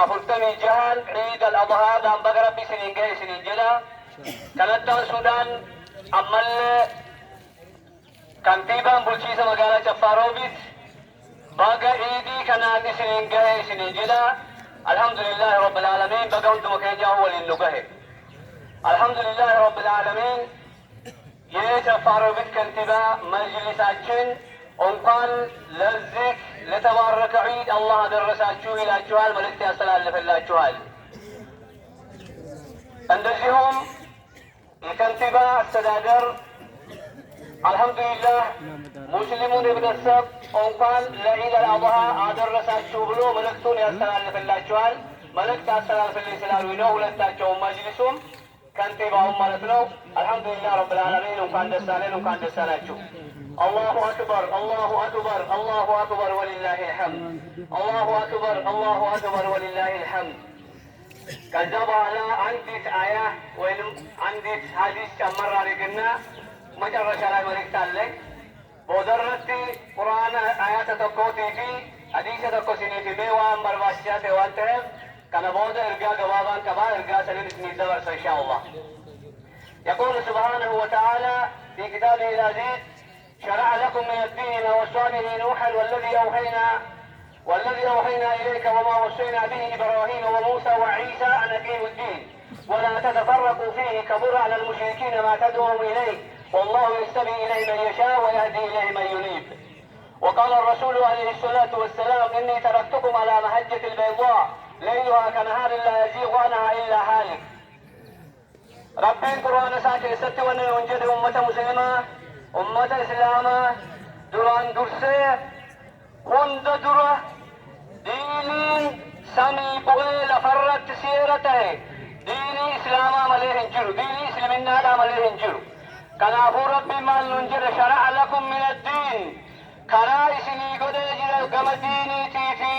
أفرتمي جهان عيد الأضحى دام بقرب سنين جاي سنين جلا كانت السودان عمل كنتيبان بلشيسة مقالة جفاروبيت باقا عيدي كانت سنين جاي سنين جلا الحمد لله رب العالمين بقى انتم كيجا هو للنقه الحمد لله رب العالمين يجفاروبيت كنتيبا مجلساتشن እንኳን ለዚህ ለተባረከ ዒድ አላህ አደረሳችሁ ይላችኋል። መልእክት ያስተላልፍላችኋል። እንደዚሁም የከንቲባ አስተዳደር አልሐምዱሊላህ ሙስሊሙን ህብረተሰብ እንኳን ለዒድ አልአድሃ አደረሳችሁ ብሎ መልእክቱን ያስተላልፍላችኋል። መልእክት አስተላልፍልኝ ስላሉኝ ነው ሁለታቸውም መጅሊሱም ከንቲባውም ማለት ነው። አልሐምዱሊላህ ረብል ዓለሚን እንኳን ደስ አለን፣ እንኳን ደስ አላችሁ። الله أكبر الله أكبر الله أكبر ولله الحمد الله أكبر الله أكبر ولله الحمد كذب على عندك آية وين عندك حديث كمرة لقنا ما جرى شلال ملك تعلق ودرتي قرآن آيات تقوتي في حديث تقوتي في بيوان برباشيات وانتهم كان بوضع إرقاء قبابان كبا إرقاء سنين اسم الدرس إن شاء الله يقول سبحانه وتعالى في كتابه العزيز شرع لكم من الدين ما وصى به نوحا والذي أوحينا إليك وما وصينا به إبراهيم وموسى وعيسى أن أقيموا الدين ولا تتفرقوا فيه كبر على المشركين ما تدعوهم إليه والله يستبي إليه من يشاء ويهدي إليه من ينيب وقال الرسول عليه الصلاة والسلام إني تركتكم على محجة البيضاء ليلها كنهار لا يزيغ عنها إلا هالك ربين قرآن ساكي ست ونجد أمة مسلمة أمة إسلامة دران درسي هند درة ديني سمي بغيل فرت سيرته ديني إسلاما مليه انجرو ديني إسلامنا لا مليه انجرو كنافو ربي مال ننجر شرع لكم من الدين كرائسني قد يجر قم ديني تيفي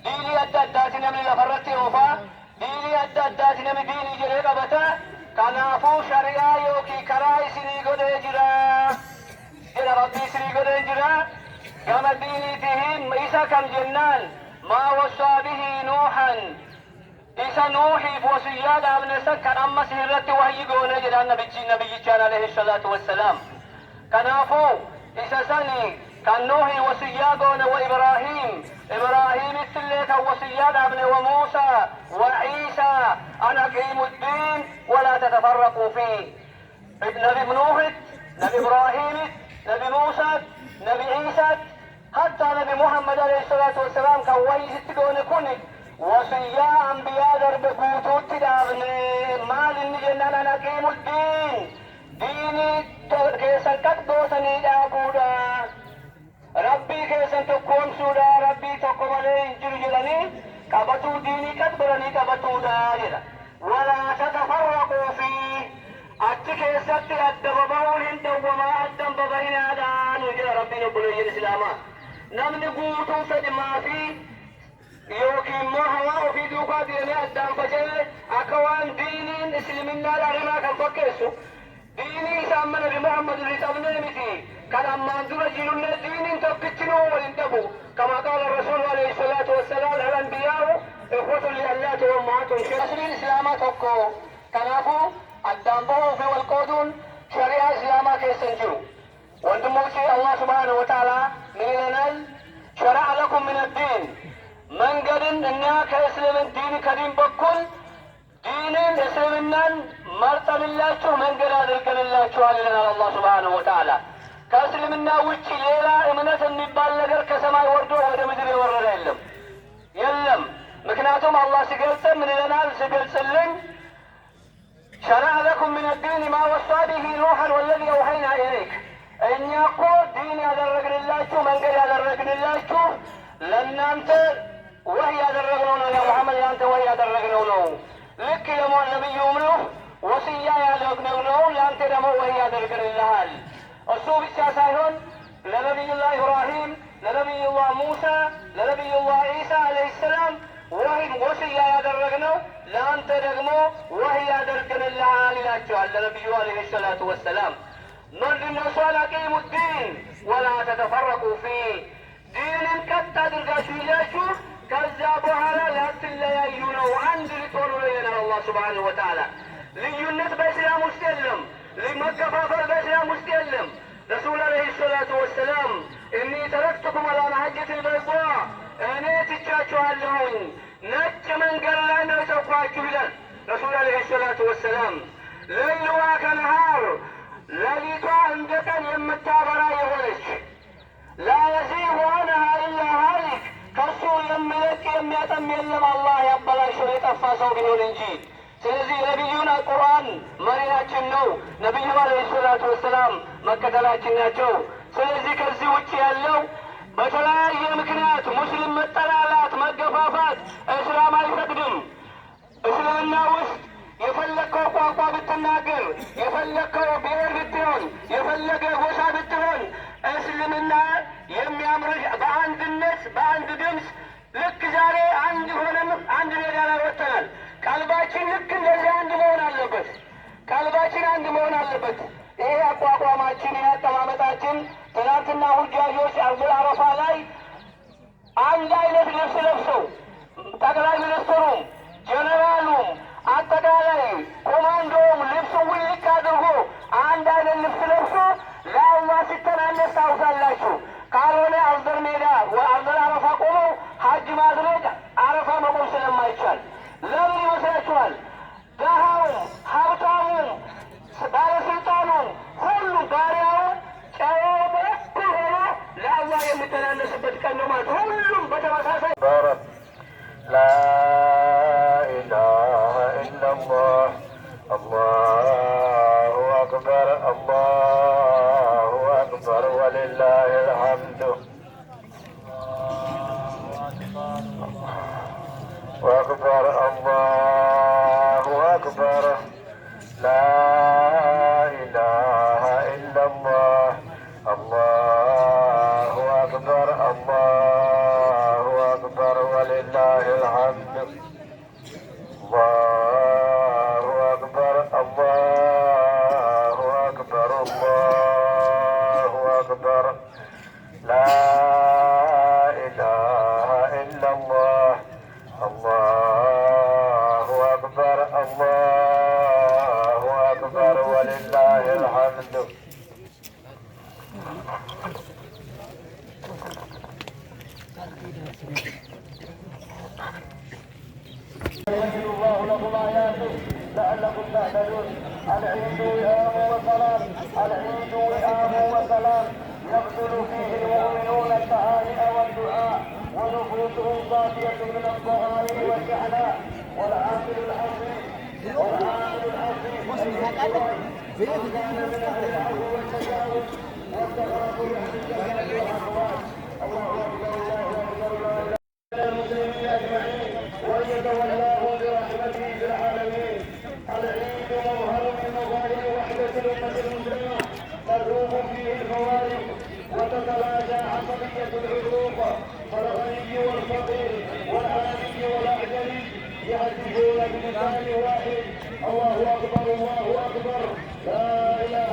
ديني أدى نمي لفرت وفا ديني أدى نمي ديني جري قبتا كنافو شريعة يوكي كرائسني قد يجر جرى ربي سني قد يجر قم ديني تهين إيسا كم جنان ما وصى به نوحا إيسا نوحي بوصيات ابن سكر أما سهرت وهي قونا جرى النبي جان عليه الصلاة والسلام كنافو إيسا سني كان نوحي وصيات قونا وإبراهيم التلك وصيات ابن وموسى وعيسى أن أقيموا الدين ولا تتفرقوا فيه نبي نوح نبي إبراهيم نبي موسى نبي عيسى حتى نبي محمد عليه الصلاة والسلام كان وهي ستقون كوني وصيا أنبياء درب بوتوت دابني مال النجنان أن أقيموا الدين ديني كيسا كتبوسني دابودا ربي كيسا تقوم سودا ربي تقوم عليه انجر جلني كبتو ديني كتبرني كبتو داجر ولا تتفرقوا فيه أتكي ستي أدببوهن دوما أدن ببهنا دان وجل ربي نبلي الإسلاما نمني قوتو سدما في يوكي ما هوا وفي دوكا ديني أدن فجل أكوان دينين إسلامنا لارنا كالفكيسو ديني سامنا بمحمد الرسالة متي كان أما أنزل جيلنا دينين تبكتنو والانتبو كما قال الرسول عليه الصلاة والسلام الأنبياء إخوة لله وأمهاتهم شرع الإسلام تبكو كنافو الدنبو في والقودون شريعة إسلاما كيسنجرو وانتموشي الله سبحانه وتعالى من الأنال شرع لكم من الدين من قدن إنها كإسلام الدين كريم بكل دين إسلامنا مرتب الله من قد أدركن الله لنا الله سبحانه وتعالى كإسلامنا وجه ليلة إمنة النبال لقر كسماء وردو ودى مدري ورد يلم مكناتهم الله سقلت من الأنال سقلت لن شرع لكم من الدين ما وصى به نوحا والذي أوحينا إليك إن يقول دين هذا الرجل الله من قال هذا الرجل الله لن أنت وهي هذا الرجل يا محمد أنت وهي هذا الرجل لك يا النبي يومنه وصيا يا الرجل لا أنت دمو وهي هذا الرجل الله الصوب الساسايون لنبي الله إبراهيم لنبي الله موسى لنبي الله عيسى عليه السلام وصي هذا الرجل لا أنت دمو وهي هذا الرجل الله لنبي عليه الصلاة والسلام من النصارى أقيموا الدين ولا تتفرقوا فيه دين كتا درقاشو يلاشو كذابوا على لا تليا ስብሓነሁ ወተዓላ። ልዩነት በእስላም ውስጥ የለም። መከፋፈል በእስላም ውስጥ የለም። ረሱል ዓለይሂ ሰላቱ ወሰላም እኒ ተረክቱኩም ዐላ መሐጀቲል በይዷ፣ እኔ ትቻችኋለሁኝ ነጭ መንገድ ላይ ነው የተውኳችሁ ይላል ረሱል ዓለይሂ ሰላቱ ወሰላም። ለይሉሃ ከነሃር፣ ሌሊቷ እንደ ቀን የምታበራ የሆነች ላ የዚጉ ዐንሃ ኢላ ሃሊክ፣ ከእሱ የሚለቅ የሚያጠም የለም አላህ ያበላሸው የጠፋ ሰው ቢሆን እንጂ። ስለዚህ ነቢዩን ቁርአን መሪያችን ነው። ነቢዩ ዓለይሂ ሰላቱ ወሰላም መከተላችን ናቸው። ስለዚህ ከዚህ ውጭ ያለው በተለያየ ምክንያት ሙስሊም መጠላላት፣ መገፋፋት እስላም አይፈቅድም። እስልምና ውስጥ የፈለግከው ቋንቋ ብትናገር፣ የፈለግከው ብሔር ብትሆን፣ የፈለገ ጎሳ ብትሆን እስልምና የሚያምርህ በአንድነት በአንድ ድምፅ ልክ ዛሬ አንድ ሆነን አንድ ሜዳ ላይ ወጥተናል። ቀልባችን ልክ እንደዚህ አንድ መሆን አለበት። ቀልባችን አንድ መሆን አለበት። ይሄ አቋቋማችን፣ ይሄ አቀማመጣችን ትናንትና ሁጃጆች አርዱል አረፋ ላይ አንድ አይነት ልብስ ለብሰው ጠቅላይ ሚኒስትሩም ጀነራሉም አጠቃላይ ኮማንዶውም ልብሱ ውልቅ አድርጎ አንድ አይነት ልብስ ለብሶ ለአላህ ሲተናነስ ታውሳላችሁ። ካልሆነ አርደር ሜዳ አርደር አረፋ ቆመው ሀጅ ማድረግ አረፋ መቆም ስለማይቻል ለምን ይመስላችኋል? ደሃውም ሀብታሙም ባለስልጣኑም ሁሉ ባሪያውም ጨዋም እኩል ሆኖ ለአላህ የሚተናነስበት ቀን ነው ማለት ሁሉም በተመሳሳይ لا إله إلا الله الله أكبر الله أكبر ولله الحمد أكبر الله أكبر لا إله إلا الله الله أكبر الله أكبر ولله الحمد الله أكبر الله أكبر الله أكبر لا إله إلا الله الله أكبر الله أكبر ولله الحمد يبين الله لكم آياته لعلكم تهتدون. العيد وئام وسلام، العيد وئام وسلام، يبذل فيه المؤمنون التهانئ والدعاء ونفوسهم صافية من الضغائن والشحناء. والعامل العظيم كان من أهل العفو والتجاوز والتغافل عن الجهل والأهوال. الله أكبر الله أكبر المسلمين أجمعين ويتولاهم برحمته في العالمين. العيد مظهر من مظاهر وحدة الأمة المسلمة، تذوب فيه الفوارق وتتلاشى عصبية العروق، فالغني والفقير والعربي والأعجمي يهتفون بلسان واحد. الله أكبر الله أكبر لا إله